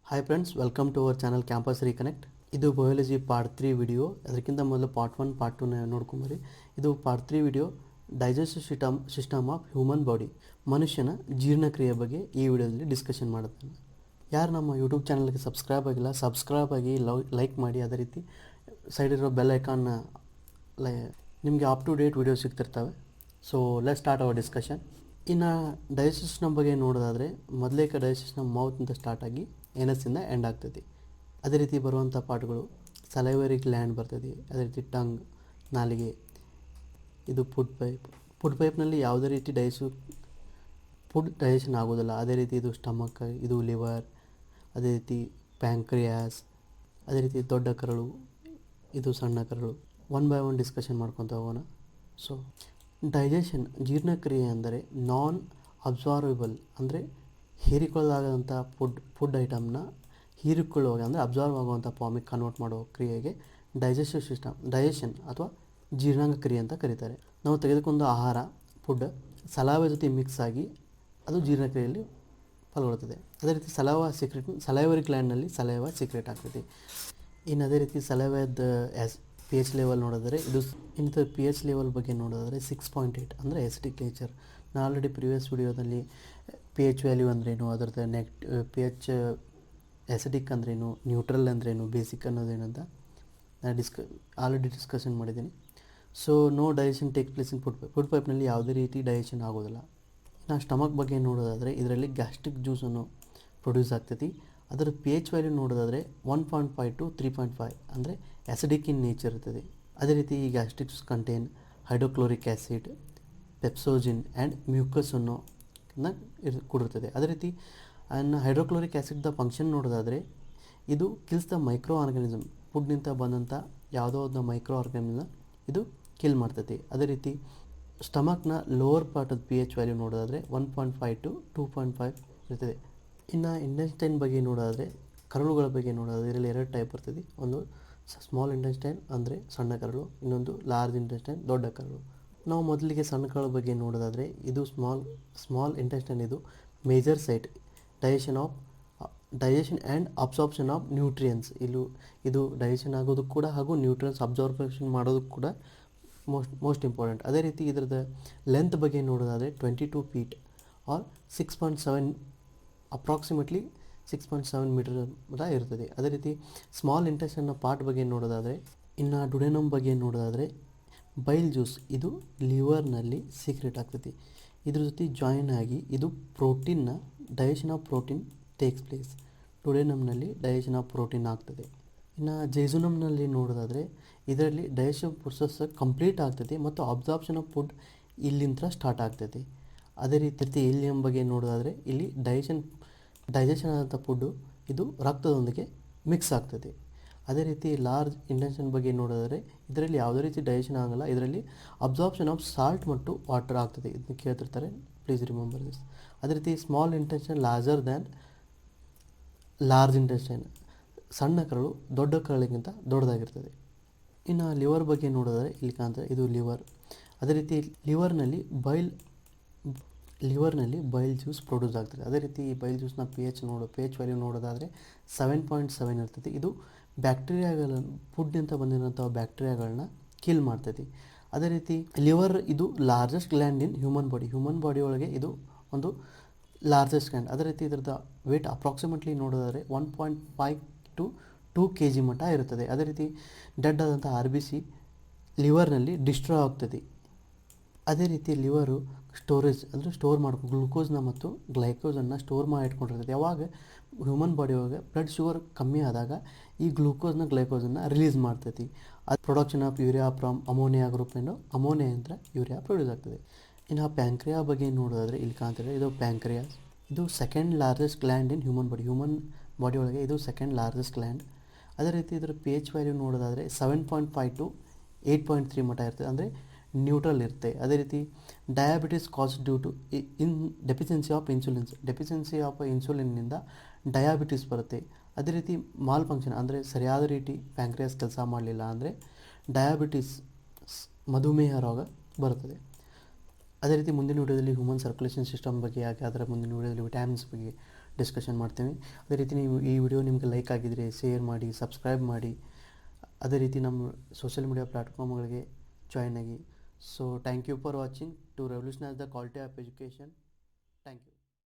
Hi friends, welcome to our channel campus reconnect. ಇದು biology part 3 video. ಅದಕ್ಕಿಂತ ಮೊದಲು part 1 part 2 ನೋಡ್ಕೊಂಬರಿ. ಇದು part 3 video, digestive system of human body, ಮನುಷ್ಯನ ಜೀರ್ಣಕ್ರಿಯೆ ಬಗ್ಗೆ ಈ ವಿಡಿಯೋದಲ್ಲಿ ಡಿಸ್ಕಷನ್ ಮಾಡುತ್ತೇನೆ. ಯಾರು ನಮ್ಮ ಯೂಟ್ಯೂಬ್ ಚಾನಲ್ಗೆ ಸಬ್ಸ್ಕ್ರೈಬ್ ಆಗಿಲ್ಲ, ಸಬ್ಸ್ಕ್ರೈಬ್ ಆಗಿ ಲೈಕ್ ಮಾಡಿ. ಅದೇ ರೀತಿ ಸೈಡಿರೋ ಬೆಲ್ ಐಕಾನ್ ನಿಮಗೆ ಅಪ್ ಟು ಡೇಟ್ ವಿಡಿಯೋ ಸಿಗ್ತಿರ್ತವೆ. So let start our discussion. ಇನ್ನು ಡೈಜೆಸ್ಟಿವ್ ಸಿಸ್ಟಮ್ ಬಗ್ಗೆ ನೋಡೋದಾದರೆ, ಮೊದಲೇಕ ಡೈಜೆಸ್ಟಿವ್ ಸಿಸ್ಟಮ್ ಮೌತ್ನಿಂದ ಸ್ಟಾರ್ಟ್ ಆಗಿ ಎನಸ್ಸಿಂದ ಎಂಡ್ ಆಗ್ತದೆ. ಅದೇ ರೀತಿ ಬರುವಂಥ ಪಾರ್ಟ್ಗಳು ಸಲೈವರಿ ಗ್ಲ್ಯಾಂಡ್ ಬರ್ತದೆ. ಅದೇ ರೀತಿ ಟಂಗ್, ನಾಲಿಗೆ, ಇದು ಫುಡ್ ಪೈಪ್ನಲ್ಲಿ ಯಾವುದೇ ರೀತಿ ಫುಡ್ ಡೈಜೆಷನ್ ಆಗೋದಿಲ್ಲ. ಅದೇ ರೀತಿ ಇದು ಸ್ಟಮಕ್, ಇದು ಲಿವರ್, ಅದೇ ರೀತಿ ಪ್ಯಾಂಕ್ರಿಯಾಸ್, ಅದೇ ರೀತಿ ದೊಡ್ಡ ಕರಳು, ಇದು ಸಣ್ಣ ಕರಳು. ಒನ್ ಬೈ ಒನ್ ಡಿಸ್ಕಷನ್ ಮಾಡ್ಕೊತ ಹೋಗೋಣ. ಸೊ ಡೈಜೆಷನ್, ಜೀರ್ಣಕ್ರಿಯೆ ಅಂದರೆ ನಾನ್ ಅಬ್ಸಾರ್ವೇಬಲ್, ಅಂದರೆ ಹೀರಿಕೊಳ್ಳಲಾಗದಂಥ ಫುಡ್ ಐಟಮ್ನ ಹೀರಿಕೊಳ್ಳುವಾಗ, ಅಂದರೆ ಅಬ್ಸಾರ್ವ್ ಆಗುವಂಥ ಫಾರ್ಮಿಗೆ ಕನ್ವರ್ಟ್ ಮಾಡುವ ಕ್ರಿಯೆಗೆ ಡೈಜೆಸ್ಟಿವ್ ಸಿಸ್ಟಮ್, ಡೈಜೆಷನ್ ಅಥವಾ ಜೀರ್ಣಾಂಗ ಕ್ರಿಯೆ ಅಂತ ಕರೀತಾರೆ. ನಾವು ತೆಗೆದುಕೊಂಡ ಆಹಾರ, ಫುಡ್ ಸಲಾವೆ ಜೊತೆ ಮಿಕ್ಸ್ ಆಗಿ ಅದು ಜೀರ್ಣಕ್ರಿಯೆಯಲ್ಲಿ ಪಾಲ್ಗೊಳ್ಳುತ್ತದೆ. ಅದೇ ರೀತಿ ಸಲೈವರಿ ಗ್ಲ್ಯಾಂಡ್ನಲ್ಲಿ ಸಲೈವ ಸೀಕ್ರೆಟ್ ಆಗ್ತದೆ. ಇನ್ನು ಅದೇ ರೀತಿ ಸಲೈವದ ಪಿ ಎಚ್ ಲೆವೆಲ್ ನೋಡಿದರೆ, ಇದು ಇನ್ನಿತರ ಪಿ ಎಚ್ ಲೆವೆಲ್ ಬಗ್ಗೆ ನೋಡೋದಾದರೆ 6.8 ಅಂದರೆ ಎಸಿಡಿಕ್ ನೇಚರ್. ನಾನು ಆಲ್ರೆಡಿ ಪ್ರಿವಿಯಸ್ ವಿಡಿಯೋದಲ್ಲಿ ಪಿ ಎಚ್ ವ್ಯಾಲ್ಯೂ ಅಂದ್ರೇನು, ಅದರದ್ದು ಪಿ ಎಚ್ ಎಸಿಡಿಕ್ ಅಂದ್ರೇನು, ನ್ಯೂಟ್ರಲ್ ಅಂದ್ರೇನು, ಬೇಸಿಕ್ ಅನ್ನೋದೇನು ಅಂತ ನಾನು ಆಲ್ರೆಡಿ ಡಿಸ್ಕಷನ್ ಮಾಡಿದ್ದೀನಿ. So no digestion take place in food ಪೈಪ್ನಲ್ಲಿ ಯಾವುದೇ ರೀತಿ ಡೈಜೆಷನ್ ಆಗೋದಿಲ್ಲ. ನಾವು ಸ್ಟಮಕ್ ಬಗ್ಗೆ ನೋಡೋದಾದರೆ, ಇದರಲ್ಲಿ ಗ್ಯಾಸ್ಟ್ರಿಕ್ ಜ್ಯೂಸನ್ನು ಪ್ರೊಡ್ಯೂಸ್ ಆಗ್ತೈತಿ. ಅದರ ಪಿ ಎಚ್ ವ್ಯಾಲ್ಯೂ ನೋಡೋದಾದರೆ 1.5 to 3.5 ಅಂದರೆ ಆ್ಯಸಿಡಿಕ್ ಇನ್ ನೇಚರ್ ಇರ್ತದೆ. ಅದೇ ರೀತಿ ಈ gastric juice contain hydrochloric acid, pepsinogen and mucus ಅನ್ನೋ ಕೂಡಿರ್ತದೆ. ಅದೇ ರೀತಿ ಹೈಡ್ರೋಕ್ಲೋರಿಕ್ ಆ್ಯಸಿಡ್ದ ಫಂಕ್ಷನ್ ನೋಡೋದಾದರೆ, ಇದು ಕಿಲ್ಸ್ ದ ಮೈಕ್ರೋ ಆರ್ಗಾನಿಸಮ್, ಫುಡ್ನಿಂದ ಬಂದಂಥ ಯಾವುದೋ ಒಂದು ಮೈಕ್ರೋ ಆರ್ಗಾನಿಸಮ್ನ ಇದು ಕಿಲ್ ಮಾಡ್ತೈತಿ. ಅದೇ ರೀತಿ ಸ್ಟಮಕ್ನ lower part P H value ನೋಡೋದಾದರೆ 1.5 to 2.5 ಇರ್ತದೆ. ಇನ್ನು ಇಂಟೆಸ್ಟೈನ್ ಬಗ್ಗೆ ನೋಡೋದಾದರೆ, ಕರಳುಗಳ ಬಗ್ಗೆ ನೋಡೋದಾದರೆ ಇದರಲ್ಲಿ 2 ಟೈಪ್ ಬರ್ತದೆ. ಒಂದು ಸ್ಮಾಲ್ ಇಂಟೆಸ್ಟೈನ್ ಅಂದರೆ ಸಣ್ಣ ಕರಳು, ಇನ್ನೊಂದು ಲಾರ್ಜ್ ಇಂಟೆಸ್ಟೈನ್ ದೊಡ್ಡ ಕರಳು. ನಾವು ಮೊದಲಿಗೆ ಸಣ್ಣ ಕರಳು ಬಗ್ಗೆ ನೋಡೋದಾದರೆ, ಇದು ಸ್ಮಾಲ್ ಇಂಟೆಸ್ಟೈನ್, ಇದು major site digestion and absorption of nutrients. ಇದು ಡೈಜೆಷನ್ ಆಗೋದಕ್ಕೆ ಕೂಡ ಹಾಗೂ ನ್ಯೂಟ್ರಿಯನ್ಸ್ ಅಬ್ಸಾರ್ಪ್ಷನ್ ಮಾಡೋದಕ್ಕೆ ಕೂಡ ಮೋಸ್ಟ್ ಇಂಪಾರ್ಟೆಂಟ್. ಅದೇ ರೀತಿ ಇದರದ ಲೆಂತ್ ಬಗ್ಗೆ ನೋಡೋದಾದರೆ 22 feet ಆರ್ 6.7 ಅಪ್ರಾಕ್ಸಿಮೇಟ್ಲಿ 6.7 ಮೀಟರ್ ಮಟ್ಟ ಇರ್ತದೆ. ಅದೇ ರೀತಿ ಸ್ಮಾಲ್ ಇಂಟೆಸ್ಟೈನ್ನ ಪಾರ್ಟ್ ಬಗ್ಗೆ ನೋಡೋದಾದರೆ, ಇನ್ನು ಡುಡೆನಮ್ ಬಗ್ಗೆ ನೋಡೋದಾದರೆ, ಬೈಲ್ ಜ್ಯೂಸ್ ಇದು ಲಿವರ್ನಲ್ಲಿ ಸೀಕ್ರೆಟ್ ಆಗ್ತದೆ. ಇದ್ರ ಜೊತೆ ಜಾಯಿನ್ ಆಗಿ ಇದು digestion of protein takes place. ಡುಡೆನಮ್ನಲ್ಲಿ ಡೈಜೆಷನ್ ಆಫ್ ಪ್ರೋಟೀನ್ ಆಗ್ತದೆ. ಇನ್ನು ಜೈಜುನಮ್ನಲ್ಲಿ ನೋಡೋದಾದರೆ, ಇದರಲ್ಲಿ ಡೈಜೆಷನ್ ಪ್ರೊಸೆಸ್ ಕಂಪ್ಲೀಟ್ ಆಗ್ತದೆ ಮತ್ತು ಅಬ್ಸಾರ್ಪ್ಷನ್ ಆಫ್ ಫುಡ್ ಇಲ್ಲಿಂದ ಸ್ಟಾರ್ಟ್ ಆಗ್ತದೆ. ಅದೇ ರೀತಿ ಇಲಿಯಮ್ ಬಗ್ಗೆ ನೋಡೋದಾದರೆ, ಇಲ್ಲಿ ಡೈಜೆಷನ್ ಆದಂಥ ಫುಡ್ಡು ಇದು ರಕ್ತದೊಂದಿಗೆ ಮಿಕ್ಸ್ ಆಗ್ತದೆ. ಅದೇ ರೀತಿ ಲಾರ್ಜ್ ಇಂಟೆಸ್ಟೈನ್ ಬಗ್ಗೆ ನೋಡೋದಾದರೆ, ಇದರಲ್ಲಿ ಯಾವುದೇ ರೀತಿ ಡೈಜೆಷನ್ ಆಗೋಲ್ಲ. ಇದರಲ್ಲಿ ಅಬ್ಸಾರ್ಪ್ಷನ್ ಆಫ್ ಸಾಲ್ಟ್ ಮತ್ತು ವಾಟರ್ ಆಗ್ತದೆ. ಇದನ್ನು ಕೇಳ್ತಿರ್ತಾರೆ, ಪ್ಲೀಸ್ ರಿಮೆಂಬರ್ ದಿಸ್. ಅದೇ ರೀತಿ small intestine larger than large intestine, ಸಣ್ಣ ಕರಳು ದೊಡ್ಡ ಕರಳಿಗಿಂತ ದೊಡ್ಡದಾಗಿರ್ತದೆ. ಇನ್ನು ಲಿವರ್ ಬಗ್ಗೆ ನೋಡೋದಾದರೆ, ಇಲ್ಲಿ ಕಾಣ್ತಾರೆ, ಇದು ಲಿವರ್. ಅದೇ ರೀತಿ ಲಿವರ್ನಲ್ಲಿ ಬೈಲ್ ಜ್ಯೂಸ್ ಪ್ರೊಡ್ಯೂಸ್ ಆಗ್ತದೆ. ಅದೇ ರೀತಿ ಈ ಬೈಲ್ ಜ್ಯೂಸ್ನ ಪಿ ಎಚ್ ವ್ಯಾಲ್ಯೂ ನೋಡೋದಾದರೆ 7.7 ಇರ್ತದೆ. ಇದು ಫುಡ್ನಿಂದ ಬಂದಿರೋಂಥ ಬ್ಯಾಕ್ಟೀರಿಯಾಗಳನ್ನ ಕಿಲ್ ಮಾಡ್ತೈತಿ. ಅದೇ ರೀತಿ ಲಿವರ್ ಇದು largest gland in human body ಒಳಗೆ ಇದು ಒಂದು ಲಾರ್ಜೆಸ್ಟ್ ಗ್ಲ್ಯಾಂಡ್. ಅದೇ ರೀತಿ ಇದರದ ವೇಟ್ ಅಪ್ರಾಕ್ಸಿಮೇಟ್ಲಿ ನೋಡೋದಾದರೆ 1.5 to 2 kg ಮಟ್ಟ ಇರುತ್ತದೆ. ಅದೇ ರೀತಿ ಡೆಡ್ ಆದಂಥ RBC ಲಿವರ್ನಲ್ಲಿ ಡಿಸ್ಟ್ರಾಯ್ ಆಗ್ತದೆ. ಅದೇ ರೀತಿ ಲಿವರು ಸ್ಟೋರೇಜ್ ಅಂದರೆ ಸ್ಟೋರ್ ಗ್ಲೂಕೋಸ್ನ ಮತ್ತು ಗ್ಲೈಕೋಸನ್ನು ಸ್ಟೋರ್ ಮಾಡಿ ಇಟ್ಕೊಂಡಿರ್ತದೆ. ಯಾವಾಗ ಹ್ಯೂಮನ್ ಬಾಡಿ ಒಳಗೆ ಬ್ಲಡ್ ಶುಗರ್ ಕಮ್ಮಿ ಆದಾಗ ಈ ಗ್ಲೂಕೋಸ್ನ ರಿಲೀಸ್ ಮಾಡ್ತೈತಿ. ಅದು production of urea from ammonia group ಅಮೋನಿಯಾದಿಂದ ಯೂರಿಯಾ ಪ್ರೊಡ್ಯೂಸ್ ಆಗ್ತದೆ. ಇನ್ನು ಪ್ಯಾಂಕ್ರಿಯಾ ಬಗ್ಗೆ ನೋಡೋದಾದರೆ, ಇಲ್ಲಿ ಕಾಣ್ತಾರೆ, ಇದು ಪ್ಯಾಂಕ್ರಿಯಾಸ್. ಇದು second largest gland in human body ಒಳಗೆ ಇದು ಸೆಕೆಂಡ್ ಲಾರ್ಜೆಸ್ಟ್ ಗ್ಲ್ಯಾಂಡ್. ಅದೇ ರೀತಿ ಇದರ ಪಿ ಎಚ್ ವ್ಯಾಲ್ಯೂ ನೋಡೋದಾದರೆ 7.5 to 8.3 ಮಟ್ಟ ಇರ್ತದೆ, ಅಂದರೆ ನ್ಯೂಟ್ರಲ್ ಇರುತ್ತೆ. ಅದೇ ರೀತಿ diabetes cause due to deficiency of ಇನ್ಸುಲಿನ್ನಿಂದ ಡಯಾಬಿಟಿಸ್ ಬರುತ್ತೆ. ಅದೇ ರೀತಿ ಮಾಲ್ ಫಂಕ್ಷನ್ ಅಂದರೆ ಸರಿಯಾದ ರೀತಿ ಪ್ಯಾಂಕ್ರಿಯಾಸ್ ಕೆಲಸ ಮಾಡಲಿಲ್ಲ ಅಂದರೆ ಡಯಾಬಿಟಿಸ್, ಮಧುಮೇಹ ರೋಗ ಬರುತ್ತದೆ. ಅದೇ ರೀತಿ ಮುಂದಿನ ವಿಡಿಯೋದಲ್ಲಿ ಹ್ಯೂಮನ್ ಸರ್ಕ್ಯುಲೇಷನ್ ಸಿಸ್ಟಮ್ ಬಗ್ಗೆ, ಅದರ ಮುಂದಿನ ವಿಡಿಯೋದಲ್ಲಿ ವಿಟಮಿನ್ಸ್ ಬಗ್ಗೆ ಡಿಸ್ಕಷನ್ ಮಾಡ್ತೀವಿ. ಅದೇ ರೀತಿ ನೀವು ಈ ವಿಡಿಯೋ ನಿಮಗೆ ಲೈಕ್ ಆಗಿದರೆ ಶೇರ್ ಮಾಡಿ, ಸಬ್ಸ್ಕ್ರೈಬ್ ಮಾಡಿ. ಅದೇ ರೀತಿ ನಮ್ಮ ಸೋಷಿಯಲ್ ಮೀಡಿಯಾ ಪ್ಲ್ಯಾಟ್ಫಾರ್ಮ್ಗಳಿಗೆ ಜಾಯ್ನ್ ಆಗಿ. So thank you for watching to revolutionise the quality of education. Thank you.